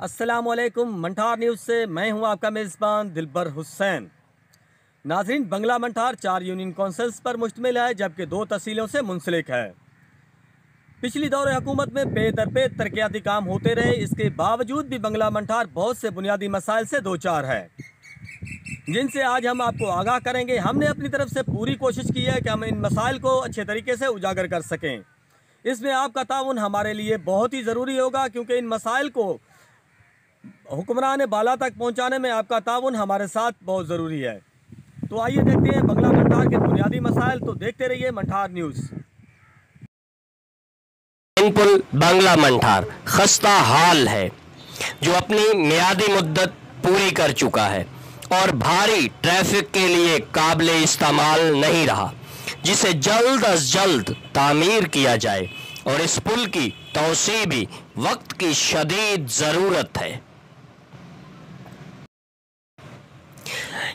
अस्सलामुअलैकुम। मंठार न्यूज़ से मैं हूं आपका मेज़बान दिलबर हुसैन। नाज़रीन, बंगला मंठार 4 यूनियन काउंसिल्स पर मुश्तमिल है, जबकि 2 तहसीलों से मुंसलिक है। पिछली दौर हुकूमत में बेदरपे तरक्याती काम होते रहे, इसके बावजूद भी बंगला मंठार बहुत से बुनियादी मसाइल से दो चार है, जिनसे आज हम आपको आगाह करेंगे। हमने अपनी तरफ से पूरी कोशिश की है कि हम इन मसाइल को अच्छे तरीके से उजागर कर सकें। इसमें आपका ताउन हमारे लिए बहुत ही ज़रूरी होगा, क्योंकि इन मसाइल को हुक्मरान बाला तक पहुंचाने में आपका ताउन हमारे साथ बहुत ज़रूरी है। तो आइए देखते हैं बंगला मंठार के बुनियादी मसाइल। तो देखते रहिए मंठार न्यूज़। पुल बंगला मंठार खस्ता हाल है, जो अपनी मियादी मुद्दत पूरी कर चुका है और भारी ट्रैफिक के लिए काबिले इस्तेमाल नहीं रहा, जिसे जल्द अज जल्द तामीर किया जाए। और इस पुल की तौसी भी वक्त की शदीद ज़रूरत है।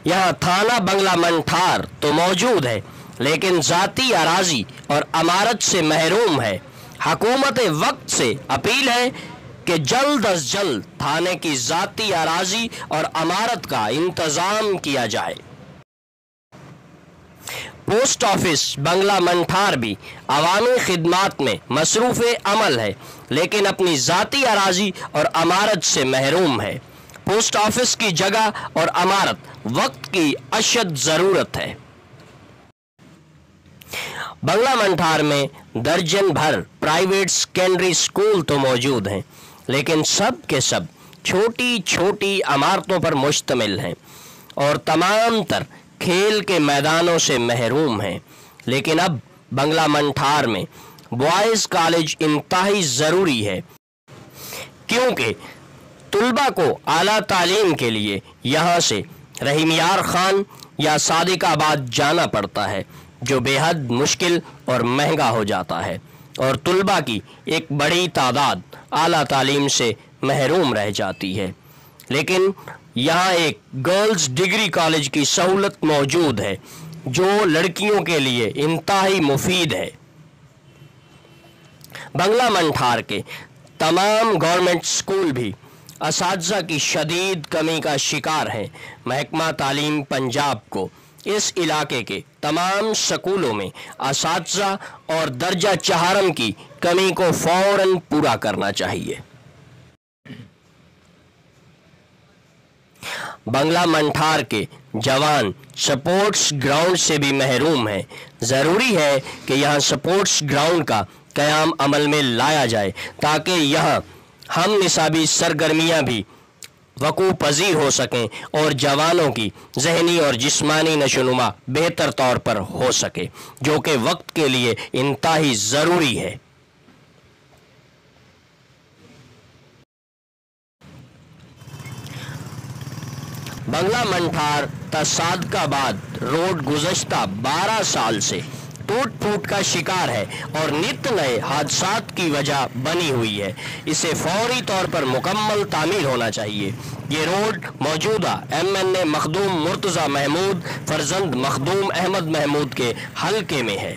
यहाँ थाना बंगला मंठार तो मौजूद है, लेकिन ज़ाती अराजी और अमारत से महरूम है। हुकूमत वक्त से अपील है कि जल्द अज जल्द थाने की ज़ाती अराजी और अमारत का इंतज़ाम किया जाए। पोस्ट ऑफिस बंगला मंठार भी अवामी खिदमात में मसरूफ़ अमल है, लेकिन अपनी ज़ाती अराजी और अमारत से महरूम है। पोस्ट ऑफिस की जगह और अमारत वक्त की अशद ज़रूरत है। बंगला मंठार में दर्जन भर प्राइवेट सेकेंडरी स्कूल तो मौजूद हैं, लेकिन सब के सब छोटी छोटी इमारतों पर मुश्तमिल हैं और तमाम तर खेल के मैदानों से महरूम हैं। लेकिन अब बंगला मंठार में बॉयज़ कॉलेज इंतहाई ज़रूरी है, क्योंकि तुलबा को आला तालीम के लिए यहाँ से रहीमयार खान या सादिकाबाद जाना पड़ता है, जो बेहद मुश्किल और महंगा हो जाता है, और तुलबा की एक बड़ी तादाद आला तालीम से महरूम रह जाती है। लेकिन यहाँ एक गर्ल्स डिग्री कॉलेज की सहूलत मौजूद है, जो लड़कियों के लिए इंतहाई मुफीद है। बंगला मंठार के तमाम गवर्नमेंट स्कूल भी असातिज़ा की शदीद कमी का शिकार है। महकमा तालीम पंजाब को इस इलाके के तमाम स्कूलों में असातिज़ा और दर्जा चहारम की कमी को फ़ौरन पूरा करना चाहिए। बंगला मंठार के जवान स्पोर्ट्स ग्राउंड से भी महरूम हैं। ज़रूरी है कि यहाँ स्पोर्ट्स ग्राउंड का क़याम अमल में लाया जाए, ताकि यहाँ हम निसाबी सरगर्मियाँ भी वकूफ़ पज़ीर हो सकें और जवानों की जहनी और जिस्मानी नशोनुमा बेहतर तौर पर हो सके, जो कि वक्त के लिए इंतहाई ज़रूरी है। बंगला मंठार तसादकाबाद रोड गुज़श्ता 12 साल से टूट फूट का शिकार है और नित नए हादसात की वजह बनी हुई है। इसे फौरी तौर पर मुकम्मल तामीर होना चाहिए। ये रोड मौजूदा MNA मखदूम मुर्तज़ा महमूद फरजंद मखदूम अहमद महमूद के हल्के में है।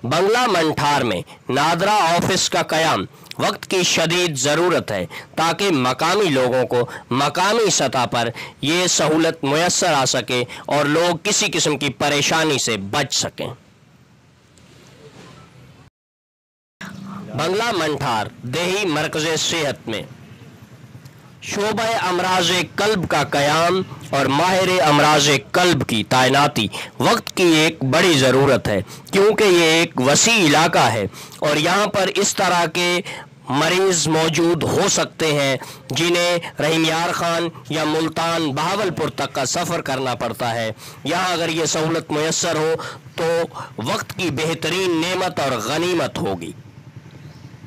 बंगला मंठार में नादरा ऑफिस का क़याम वक्त की शदीद ज़रूरत है, ताकि मकामी लोगों को मकामी सतह पर ये सहूलत मुयस्सर आ सके और लोग किसी किस्म की परेशानी से बच सकें। बंगला मंठार देही मरकज़ सेहत में शोबा अमराज कल्ब का क़याम और माहिर अमराज कल्ब की तैनाती वक्त की एक बड़ी ज़रूरत है, क्योंकि ये एक वसी इलाका है और यहाँ पर इस तरह के मरीज़ मौजूद हो सकते हैं जिन्हें रहीमयार खान या मुल्तान बहावलपुर तक का सफ़र करना पड़ता है। यहाँ अगर ये सहूलत मुयस्सर हो तो वक्त की बेहतरीन नेमत और गनीमत होगी।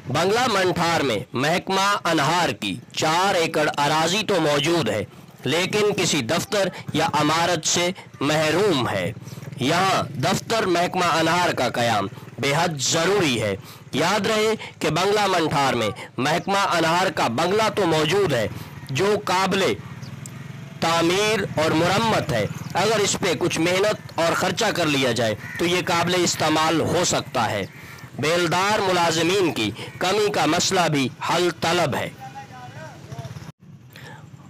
बंगला मंठार में महकमा अनहार की 4 एकड़ अराजी तो मौजूद है, लेकिन किसी दफ्तर या अमारत से महरूम है। यहाँ दफ्तर महकमा अनहार का क़याम बेहद ज़रूरी है। याद रहे कि बंगला मंठार में महकमा अनहार का बंगला तो मौजूद है, जो काबिले तामीर और मुरम्मत है। अगर इस पर कुछ मेहनत और ख़र्चा कर लिया जाए तो ये काबिले इस्तेमाल हो सकता है। बेलदार मुलाजिमीन की कमी का मसला भी हल तलब है।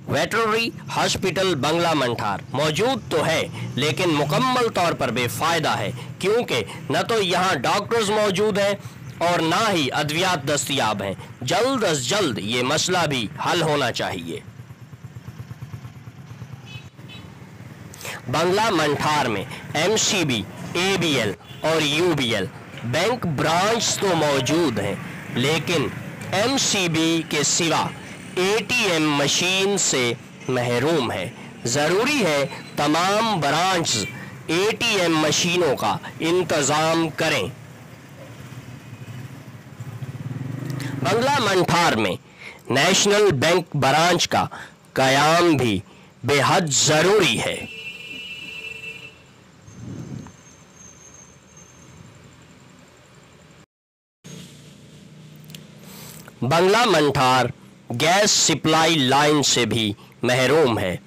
वेटरनरी हॉस्पिटल बंगला मंठार मौजूद तो है लेकिन मुकम्मल तौर पर बेफायदा है, क्योंकि न तो यहाँ डॉक्टर्स मौजूद हैं और ना ही अद्वियात दस्तयाब हैं। जल्द अज जल्द ये मसला भी हल होना चाहिए। बंगला मंठार में MCB, ABL और UBL बैंक ब्रांच तो मौजूद हैं, लेकिन MCB के सिवा ATM मशीन से महरूम है। ज़रूरी है तमाम ब्रांच ATM मशीनों का इंतज़ाम करें। बंगला मंठार में नेशनल बैंक ब्रांच का क़याम भी बेहद ज़रूरी है। बंगला मंठार गैस सप्लाई लाइन से भी महरूम है।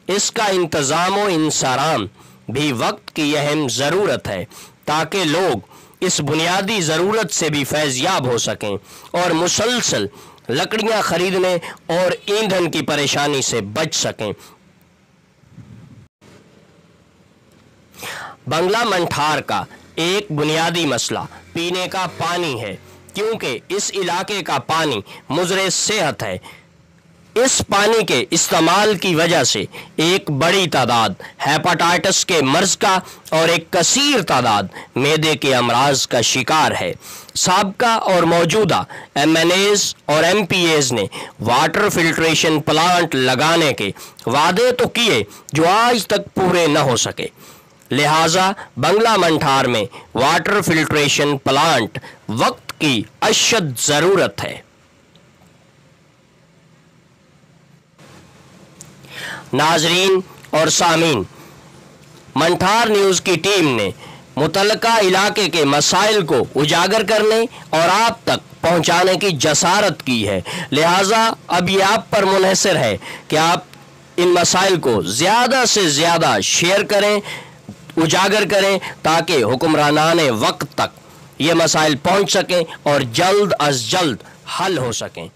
इसका इंतज़ाम व इंसराम भी वक्त की अहम ज़रूरत है, ताकि लोग इस बुनियादी ज़रूरत से भी फैज़याब हो सकें और मुसलसल लकड़ियाँ ख़रीदने और ईंधन की परेशानी से बच सकें। बंगला मंठार का एक बुनियादी मसला पीने का पानी है, क्योंकि इस इलाके का पानी मुज़रे सेहत है। इस पानी के इस्तेमाल की वजह से एक बड़ी तादाद हेपेटाइटिस के मर्ज का और एक कसीर तादाद मैदे के अमराज का शिकार है। साबका और मौजूदा MNAs और MPAs ने वाटर फिल्ट्रेशन प्लांट लगाने के वादे तो किए जो आज तक पूरे न हो सके। लिहाजा बंगला मंठार में वाटर फिल्ट्रेशन प्लांट वक्त की अशद ज़रूरत है। नाजरीन और सामीन, मंठार न्यूज़ की टीम ने मुतल्लिका इलाके के मसाइल को उजागर करने और आप तक पहुंचाने की जसारत की है। लिहाजा अब ये आप पर मुनहसर है कि आप इन मसाइल को ज़्यादा से ज़्यादा शेयर करें, उजागर करें, ताकि हुक्मरानाने वक्त तक ये मसाइल पहुंच सकें और जल्द अज जल्द हल हो सकें।